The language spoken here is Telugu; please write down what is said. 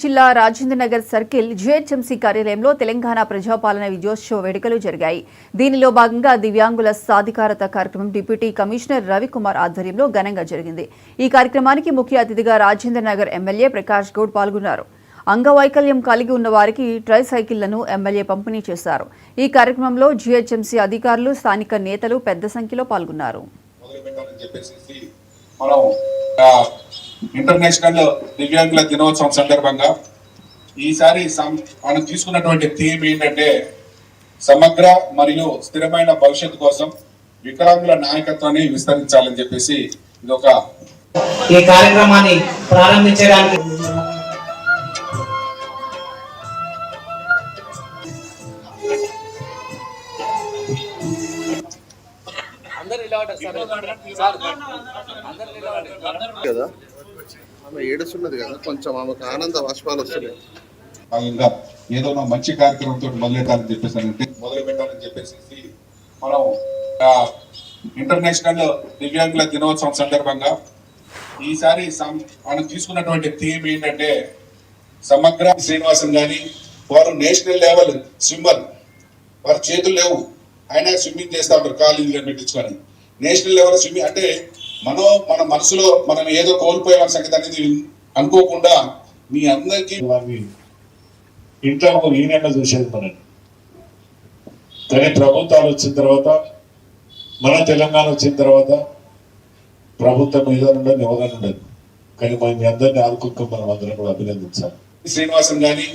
జిల్లా రాజేంద్రనగర్ సర్కిల్ జీహెచ్ఎంసీ కార్యాలయంలో తెలంగాణ ప్రజాపాలన విజయోత్సవ వేడుకలు జరిగాయి. దీనిలో భాగంగా దివ్యాంగుల సాధికారత కార్యక్రమం డిప్యూటీ కమిషనర్ రవికుమార్ ఆధ్వర్యంలో ఘనంగా జరిగింది. ఈ కార్యక్రమానికి ముఖ్య అతిథిగా రాజేంద్రనగర్ ఎమ్మెల్యే ప్రకాష్ గౌడ్ పాల్గొన్నారు. అంగవైకల్యం కలిగి ఉన్న వారికి ట్రై సైకిళ్లను ఎమ్మెల్యే పంపిణీ చేశారు. ఈ కార్యక్రమంలో జీహెచ్ఎంసీ అధికారులు, స్థానిక నేతలు పెద్ద సంఖ్యలో పాల్గొన్నారు. ఇంటర్నేషనల్ దివ్యాంగుల దినోత్సవం సందర్భంగా ఈసారి మనం తీసుకున్నటువంటి థీమ్ ఏంటంటే సమగ్ర మరియు స్థిరమైన భవిష్యత్తు కోసం వికలాంగుల నాయకత్వాన్ని విస్తరించాలని చెప్పేసి ఇది ఒక ఈ కార్యక్రమాన్ని ప్రారంభించడానికి కదా ఆమె ఏడుస్తున్నది కదా, కొంచెం ఆమెకు ఆనంద బాష్పాలు వస్తున్నాయి. భాగంగా ఏదో మంచి కార్యక్రమంతో మొదలు పెట్టాలని చెప్పేసి మనం ఇంటర్నేషనల్ దివ్యాంగుల దినోత్సవం సందర్భంగా ఈసారి మనం తీసుకున్నటువంటి థీమ్ ఏంటంటే సమగ్ర శ్రీనివాసం గాని వారు నేషనల్ లెవెల్ స్విమ్మర్, వారి చేతులు లేవు, ఆయన స్విమ్మింగ్ చేస్తా ఉంటారు కాలేజీలో పెట్టించుకొని. నేషనల్ లెవెల్ స్విమ్మింగ్ అంటే మన మనసులో మనం ఏదో కోల్పోయే సంగతి అనేది అనుకోకుండా మీ అందరికీ ఇంట్లో ఈయనగా చూసేది మనం. కానీ ప్రభుత్వాలు వచ్చిన తర్వాత, మన తెలంగాణ వచ్చిన తర్వాత ప్రభుత్వం మీద ఉండదు, ఎవరైనా ఉండదు. కానీ మీ అందరినీ ఆదుకుంటూ మనం అందరం కూడా అభినందించాలి. శ్రీనివాసం గాని